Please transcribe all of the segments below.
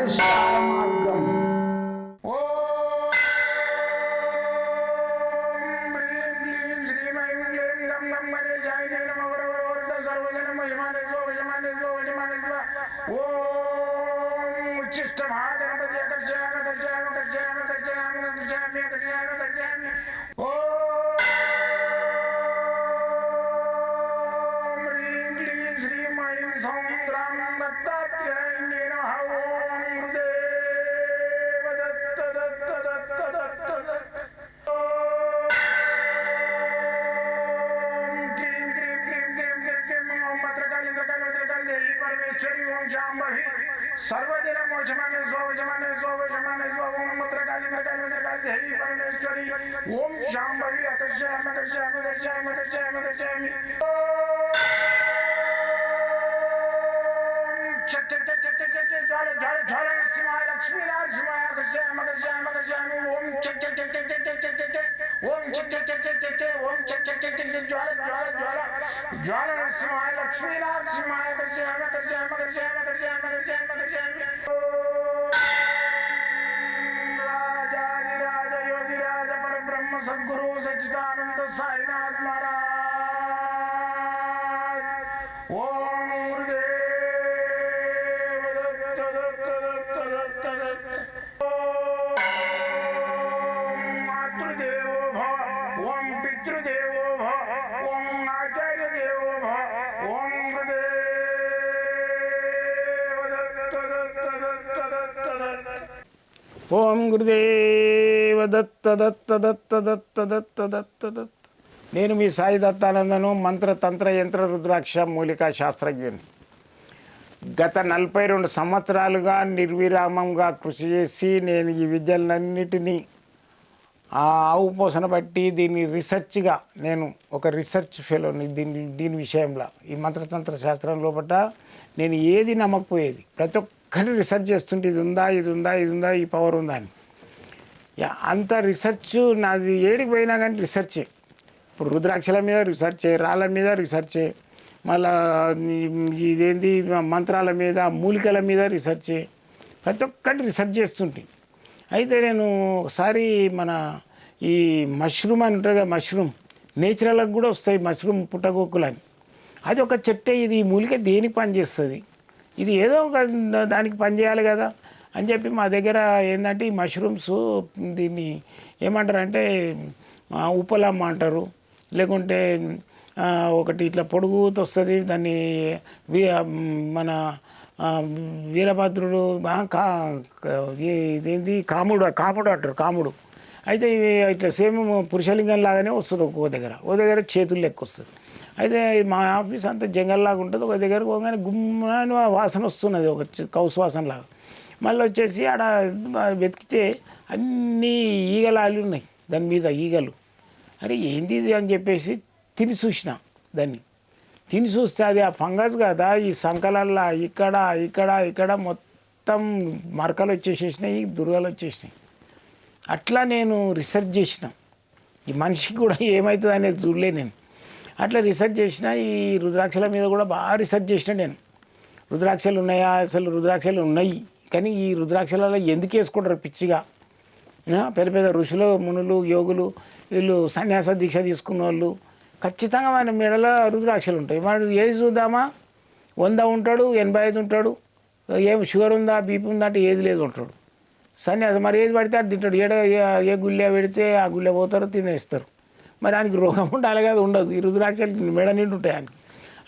పరిష్కార మార్గం. सर्वदिन मोचमाने स्वजमाने स्वजमाने स्वम मत्रकाली मत्रकाली मत्रकाली देवी परमेश्वरी ओम शांभवी अकर्षयामि अकर्षयामि अकर्षयामि अकर्षयामि अकर्षयामि चट चट चट चट चट ज्वाल ज्वाल ज्वाल नरसिंहाय लक्ष्मी नरसिंहाय अकर्षयामि अकर्षयामि अकर्षयामि ओम चट चट चट चट चट चट चट ओम चट चट चट चट चट ओम चट चट चट चट ज्वाल ज्वाल ज्वाल ज्वाल नरसिंहाय लक्ष्मी नरसिंहाय अकर्षयामि अकर्षयामि अकर्षयामि अकर्षयामि अकर्षयामि अकर्षयामि राजाधिराज योगिराज परब्रह्म सद्गुरु सच्चिदानंद साईनाथ महाराज ओम गुरुदेव दत्त दत्त दत्त दत्त दत्त ओम मातृदेवो भव ओम पितृदेवो भव ओम आचार्य देवो भव ओम गुरुदेव दत्त दत्त दत्त दत्त दत्त ఓం గురుదేవ దత్త దత్త దత్త దత్త దత్త దత్త దత్త. నేను మీ సాయి దత్తానందను, మంత్ర తంత్ర యంత్ర రుద్రాక్ష మూలికా శాస్త్రజ్ఞుని. గత 42 సంవత్సరాలుగా నిర్విరామంగా కృషి చేసి నేను ఈ విద్యలన్నిటినీ ఆవు పోసన బట్టి దీన్ని రీసెర్చ్గా నేను ఒక రీసెర్చ్ ఫెలోని దీని విషయంలో ఈ మంత్రతంత్ర శాస్త్రం లోపల నేను ఏది నమ్మకపోయేది, ప్రతి ఒక్కటి రీసెర్చ్ చేస్తుంటే ఇది ఉందా ఇది ఉందా ఇది ఉందా ఈ పవర్ ఉందా అని. అంత రీసెర్చ్ నాది ఏడికి పోయినా కానీ రీసెర్చే. ఇప్పుడు రుద్రాక్షల మీద రీసెర్చే, రాళ్ళ మీద రీసెర్చే, మళ్ళా ఇదేంటి మంత్రాల మీద మూలికల మీద రీసెర్చే, ప్రతి ఒక్కటి రీసెర్చ్ చేస్తుంటే. అయితే నేను ఒకసారి మన ఈ మష్రూమ్ అని ఉంటుంది కదా, మష్రూమ్ నేచురల్గా కూడా వస్తాయి, మష్రూమ్ పుట్టగొక్కులు అని. అది ఒక చెట్టే, ఇది ఈ మూలిక దేనికి పనిచేస్తుంది, ఇది ఏదో ఒక దానికి పనిచేయాలి కదా అని చెప్పి మా దగ్గర ఏంటంటే ఈ మష్రూమ్స్ దీన్ని ఏమంటారంటే ఉపలమ్మ అంటారు, లేకుంటే ఒకటి ఇట్లా పొడుగుతో వస్తుంది దాన్ని మన వీరభద్రుడు ఇదేంటి కాముడు అంటారు, కాముడు. అయితే ఇవి ఇట్లా సేమ్ పురుషలింగం లాగానే వస్తుంది ఒక్కో దగ్గర చేతులు లెక్క వస్తుంది. అయితే మా ఆఫీస్ అంతా జంగల్లాగా ఉంటుంది, ఒక దగ్గర పోగానే గుమ్మని వాసన వస్తున్నది, ఒక కౌసు వాసనలాగా. మళ్ళీ వచ్చేసి ఆడ వెతికితే అన్నీ ఈగలాలు ఉన్నాయి దాని మీద, ఈగలు. అరే ఏంది ఇది అని చెప్పేసి తిని చూసిన, దాన్ని తిని చూస్తే అది ఆ ఫంగస్ కదా, ఈ సంకలల్లా ఇక్కడ ఇక్కడ ఇక్కడ మొత్తం మరకలు వచ్చేసేసినాయి, దుర్గలు వచ్చేసినాయి. అట్లా నేను రీసెర్చ్ చేసిన, ఈ మనిషికి కూడా ఏమవుతుంది అనేది చూడలే నేను. అట్లా రీసెర్చ్ చేసిన, ఈ రుద్రాక్షల మీద కూడా బాగా రీసెర్చ్ చేసిన నేను. రుద్రాక్షలు ఉన్నాయా, అసలు రుద్రాక్షలు ఉన్నాయి కానీ ఈ రుద్రాక్షలలో ఎందుకు వేసుకుంటారు పిచ్చిగా. పెద్ద పెద్ద ఋషులు మునులు యోగులు వీళ్ళు సన్యాస దీక్ష తీసుకున్న వాళ్ళు ఖచ్చితంగా మన మెడలో రుద్రాక్షలు ఉంటాయి. మనం ఏది చూద్దామా, 100 ఉంటాడు, 85 ఉంటాడు, ఏం షుగర్ ఉందా బీపీ ఉందా అంటే ఏది లేదు ఉంటాడు. సన్యాసం మరి ఏది పడితే అది తింటాడు, ఏ గుళ్ళే పెడితే ఆ గుళ్ళే పోతారో తినేస్తారు. మరి ఆయనకి రోగం ఉండాలి కదా, ఉండదు. ఈ రుద్రాక్షలు మెడ నిండి ఉంటాయి ఆయనకి.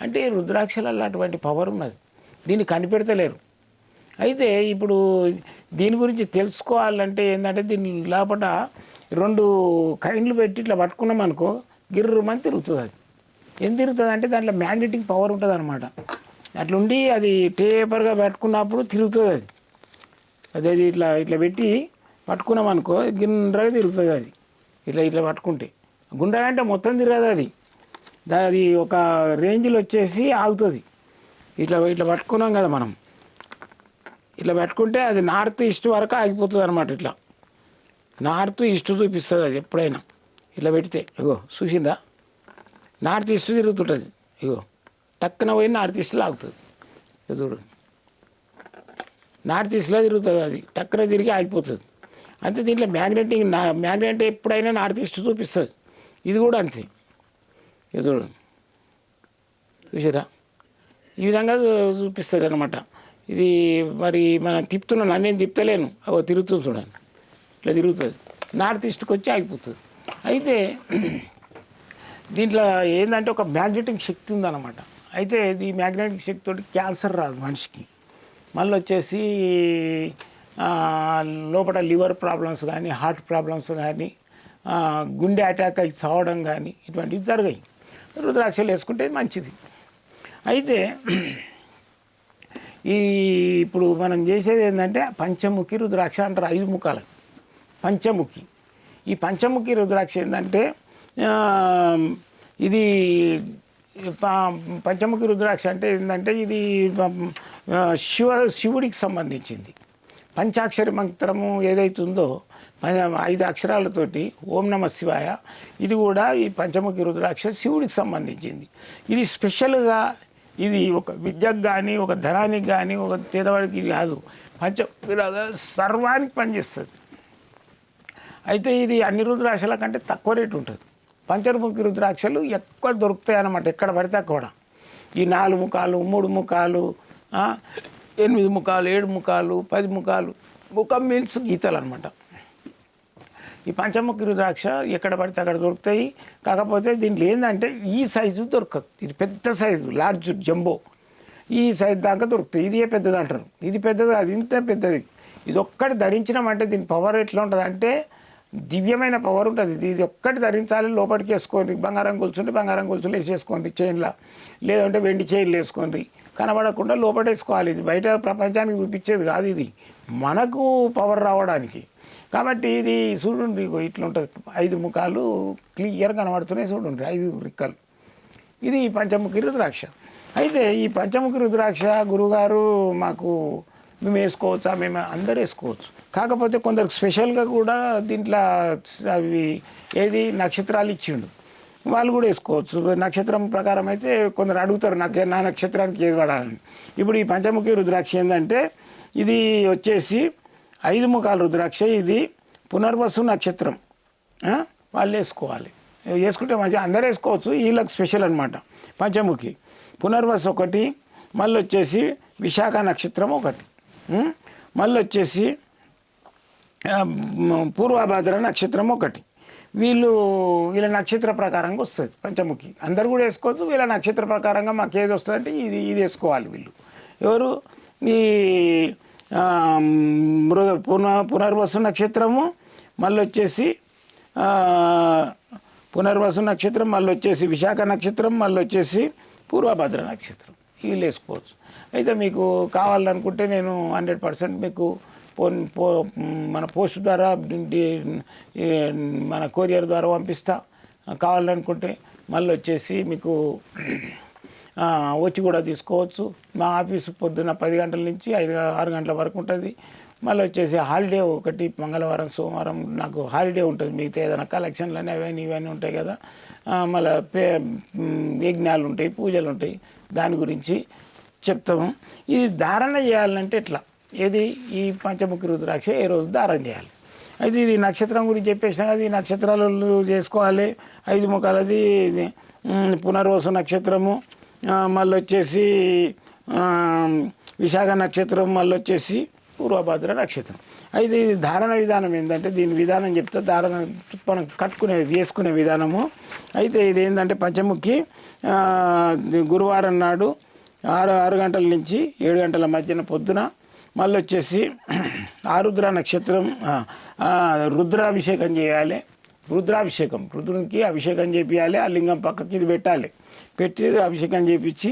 అంటే ఈ రుద్రాక్షలలో అటువంటి పవర్ ఉన్నది, దీన్ని కనిపెడతలేరు. అయితే ఇప్పుడు దీని గురించి తెలుసుకోవాలంటే ఏంటంటే దీని లోపల 2 కైన్లు పెట్టి ఇట్లా పట్టుకున్నాం అనుకో, గిర్రమని తిరుగుతుంది. అది ఏం తిరుగుతుంది అంటే దాంట్లో మ్యాగ్నెటిక్ పవర్ ఉంటుంది అనమాట. అట్లుండి అది టేపర్గా పెట్టుకున్నప్పుడు తిరుగుతుంది. అది ఇట్లా ఇట్లా పెట్టి పట్టుకున్నాం అనుకో గిన్నెగా తిరుగుతుంది. అది ఇట్లా పట్టుకుంటే గుండె అంటే మొత్తం తిరగదు, అది ఒక రేంజ్లో వచ్చేసి ఆగుతుంది. ఇట్లా పట్టుకున్నాం కదా మనం, ఇట్లా పెట్టుకుంటే అది నార్త్ ఈస్ట్ వరకు ఆగిపోతుంది అనమాట. ఇట్లా నార్త్ ఈస్ట్ చూపిస్తుంది అది ఎప్పుడైనా ఇట్లా పెడితే. ఇగో చూసిందా, నార్త్ ఈస్ట్ తిరుగుతుంటుంది. ఇగో టక్కున పోయి నార్త్ ఈస్ట్లో ఆగుతుంది. చూడు నార్త్ ఈస్ట్లో తిరుగుతుంది, అది టక్కున తిరిగి ఆగిపోతుంది. అంతే. దీంట్లో మ్యాగ్నెట్ ఎప్పుడైనా నార్త్ ఈస్ట్ చూపిస్తుంది. ఇది కూడా అంతే. ఇది చూసారా, ఈ విధంగా చూపిస్తుంది అనమాట. ఇది మరి మనం తిప్పుతున్నాను, నన్నేం తిప్పుతలేను, తిరుగుతుంది చూడండి, ఇట్లా తిరుగుతుంది, నార్త్ ఈస్ట్కి వచ్చి ఆగిపోతుంది. అయితే దీంట్లో ఏంటంటే ఒక మ్యాగ్నెటిక్ శక్తి ఉందన్నమాట. అయితే ఈ మ్యాగ్నెటిక్ శక్తి తోటి క్యాన్సర్ రాదు మనిషికి. మళ్ళీ వచ్చేసి లోపల లివర్ ప్రాబ్లమ్స్ కానీ, హార్ట్ ప్రాబ్లమ్స్ కానీ, గుండె అటాక్ అయి చావడం కానీ ఇటువంటివి జరిగాయి. రుద్రాక్షలు వేసుకుంటే మంచిది. అయితే ఇప్పుడు మనం చేసేది ఏంటంటే పంచముఖి రుద్రాక్ష అంటారు. 5 ముఖాలు పంచముఖి. ఈ పంచముఖి రుద్రాక్ష ఏంటంటే ఇది పంచముఖి రుద్రాక్ష అంటే ఏంటంటే ఇది శివుడికి సంబంధించింది. పంచాక్షరి మంత్రము ఏదైతుందో 5 అక్షరాలతోటి ఓం నమ శివాయ, ఇది కూడా ఈ పంచముఖి రుద్రాక్ష శివుడికి సంబంధించింది. ఇది స్పెషల్గా ఇది ఒక విద్యకు కానీ, ఒక ధనానికి కానీ, ఒక పేదవాడికి కాదు, సర్వానికి పనిచేస్తుంది. అయితే ఇది అన్ని రుద్రాక్షల కంటే తక్కువ రేటు ఉంటుంది. పంచముఖి రుద్రాక్షలు ఎక్కువ దొరుకుతాయి అన్నమాట, ఎక్కడ పడితే కూడా. ఈ 4 ముఖాలు, 3 ముఖాలు, 8 ముఖాలు, 7 ముఖాలు, 10 ముఖాలు. ముఖం మీన్స్ గీతలు అనమాట. ఈ పంచముఖి రుద్రాక్ష ఎక్కడ పడితే అక్కడ దొరుకుతాయి. కాకపోతే దీంట్లో ఏంటంటే ఈ సైజు దొరకదు. ఇది పెద్ద సైజు, లార్జ్ జంబో, ఈ సైజు దాకా దొరుకుతాయి. ఇదే పెద్దది అంటారు. ఇది పెద్దది, అది ఇంత పెద్దది. ఇది ఒక్కటి ధరించినామంటే దీని పవర్ ఎట్లా ఉంటుంది అంటే దివ్యమైన పవర్ ఉంటుంది. ఇది ఒక్కటి ధరించాలి, లోపలికి వేసుకోండి. బంగారం గొలుసుంటే బంగారం గొలుసులు వేసేసుకోండి చైన్లా, లేదంటే వెండి చైన్లు వేసుకోండి. కనబడకుండా లోపల వేసుకోవాలి. ఇది బయట ప్రపంచానికి చూపించేది కాదు, ఇది మనకు పవర్ రావడానికి. కాబట్టి ఇది చూడండి, ఇట్లా ఉంటుంది. 5 ముఖాలు క్లియర్ కనబడుతున్నాయి చూడండి, 5 రిక్కలు. ఇది పంచముఖి రుద్రాక్ష. అయితే ఈ పంచముఖి రుద్రాక్ష గురుగారు మాకు మేము వేసుకోవచ్చా? మేము అందరూ వేసుకోవచ్చు. కాకపోతే కొందరికి స్పెషల్గా కూడా దీంట్లో అవి ఏది నక్షత్రాలు ఇచ్చిండు, వాళ్ళు కూడా వేసుకోవచ్చు. నక్షత్రం ప్రకారం అయితే కొందరు అడుగుతారు నా నక్షత్రానికి ఏది పడాలని. ఇప్పుడు ఈ పంచముఖి రుద్రాక్ష ఏంటంటే ఇది వచ్చేసి 5 ముఖాల రుద్రాక్ష. ఇది పునర్వసు నక్షత్రం వాళ్ళు వేసుకోవాలి. వేసుకుంటే మంచిగా అందరూ వేసుకోవచ్చు, వీళ్ళకి స్పెషల్ అనమాట. పంచముఖి పునర్వసు ఒకటి, మళ్ళీ వచ్చేసి విశాఖ నక్షత్రం ఒకటి, మళ్ళీ వచ్చేసి పూర్వభాద్ర నక్షత్రం ఒకటి. వీళ్ళ నక్షత్ర ప్రకారంగా వస్తుంది పంచముఖి. అందరు కూడా వేసుకోవచ్చు. వీళ్ళ నక్షత్ర ప్రకారంగా మాకు ఏది వస్తుందంటే ఇది వేసుకోవాలి వీళ్ళు. ఎవరు? ఈ పునర్వసు నక్షత్రము, మళ్ళీ వచ్చేసి పునర్వసు నక్షత్రం, మళ్ళీ వచ్చేసి విశాఖ నక్షత్రం, మళ్ళీ వచ్చేసి పూర్వభద్ర నక్షత్రం. వీళ్ళు వేసుకోవచ్చు. అయితే మీకు కావాలనుకుంటే నేను 100% మీకు మన పోస్ట్ ద్వారా మన కొరియర్ ద్వారా పంపిస్తా. కావాలనుకుంటే మళ్ళీ వచ్చేసి మీకు వచ్చి కూడా తీసుకోవచ్చు. మా ఆఫీసు పొద్దున్న 10 గంటల నుంచి 6 గంటల వరకు ఉంటుంది. మళ్ళీ వచ్చేసి హాలిడే ఒకటి, మంగళవారం సోమవారం నాకు హాలిడే ఉంటుంది. మిగతా ఏదైనా కలెక్షన్లు అవన్నీ ఇవన్నీ ఉంటాయి కదా, మళ్ళీ యజ్ఞాలు ఉంటాయి, పూజలు ఉంటాయి, దాని గురించి చెప్తాము. ఇది ధారణ చేయాలంటే ఎట్లా, ఏది ఈ పంచముఖి రుద్రాక్ష ఏ రోజు ధారణ చేయాలి. అయితే ఇది నక్షత్రం గురించి చెప్పేసిన కదా, ఈ నక్షత్రాలు చేసుకోవాలి. 5 ముఖాలది పునర్వసు నక్షత్రము, మళ్ళీ వచ్చేసి విశాఖ నక్షత్రం, మళ్ళీ వచ్చేసి పూర్వభద్ర నక్షత్రం. అయితే ఇది ధారణ విధానం ఏంటంటే దీని విధానం చెప్తే ధారణ మనం వేసుకునే విధానము. అయితే ఇది ఏంటంటే పంచముఖి గురువారం నాడు 6 గంటల నుంచి 7 గంటల మధ్యన పొద్దున, మళ్ళీ వచ్చేసి ఆరుద్ర నక్షత్రం రుద్రాభిషేకం చేయాలి. రుద్రునికి అభిషేకం చేపియాలి. ఆ లింగం పక్కకి ఇది పెట్టాలి. పెట్టి అభిషేకం చేపించి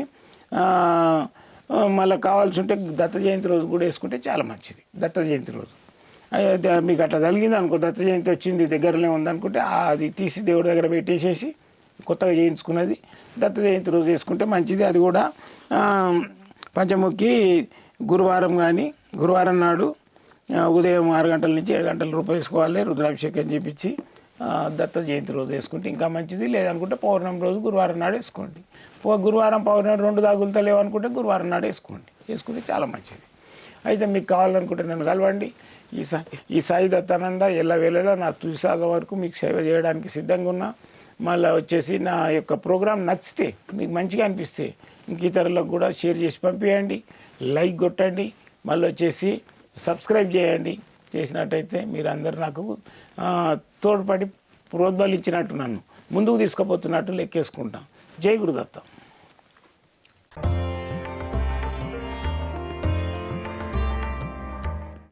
మళ్ళీ కావాల్సి ఉంటే దత్త జయంతి రోజు కూడా వేసుకుంటే చాలా మంచిది. దత్త జయంతి రోజు మీకు అట్లా జరిగింది అనుకో, దత్త జయంతి వచ్చింది దగ్గరలో ఉందనుకుంటే అది తీసి దేవుడి దగ్గర పెట్టేసేసి కొత్తగా చేయించుకున్నది దత్త జయంతి రోజు వేసుకుంటే మంచిది. అది కూడా పంచముఖి గురువారం కానీ, గురువారం నాడు ఉదయం 6 గంటల నుంచి 7 గంటల రూపాయలు వేసుకోవాలి. రుద్రాభిషేకం చేపించి దత్త జయంతి రోజు వేసుకుంటే ఇంకా మంచిది. లేదనుకుంటే పౌర్ణమి రోజు గురువారం నాడు వేసుకోండి. గురువారం పౌర్ణమి 2 తగులుతలేవు అనుకుంటే గురువారం నాడు వేసుకుంటే చాలా మంచిది. అయితే మీకు కావాలనుకుంటే నన్ను కలవండి. ఈ సాయి దత్తానంద ఎల్లవేళలా నా తుదిసాగ వరకు మీకు సేవ చేయడానికి సిద్ధంగా ఉన్నా. మళ్ళీ వచ్చేసి నా యొక్క ప్రోగ్రాం నచ్చితే మీకు మంచిగా అనిపిస్తే ఇంక ఇతరులకు కూడా షేర్ చేసి పంపించండి, లైక్ కొట్టండి, మళ్ళీ వచ్చేసి సబ్స్క్రైబ్ చేయండి. చేసినట్టయితే మీరు అందరు నాకు తోడ్పడి ప్రోద్బలించినట్టు నన్ను ముందుకు తీసుకుపోతున్నట్టు లెక్కేసుకుంటాం. జై గురుదత్త.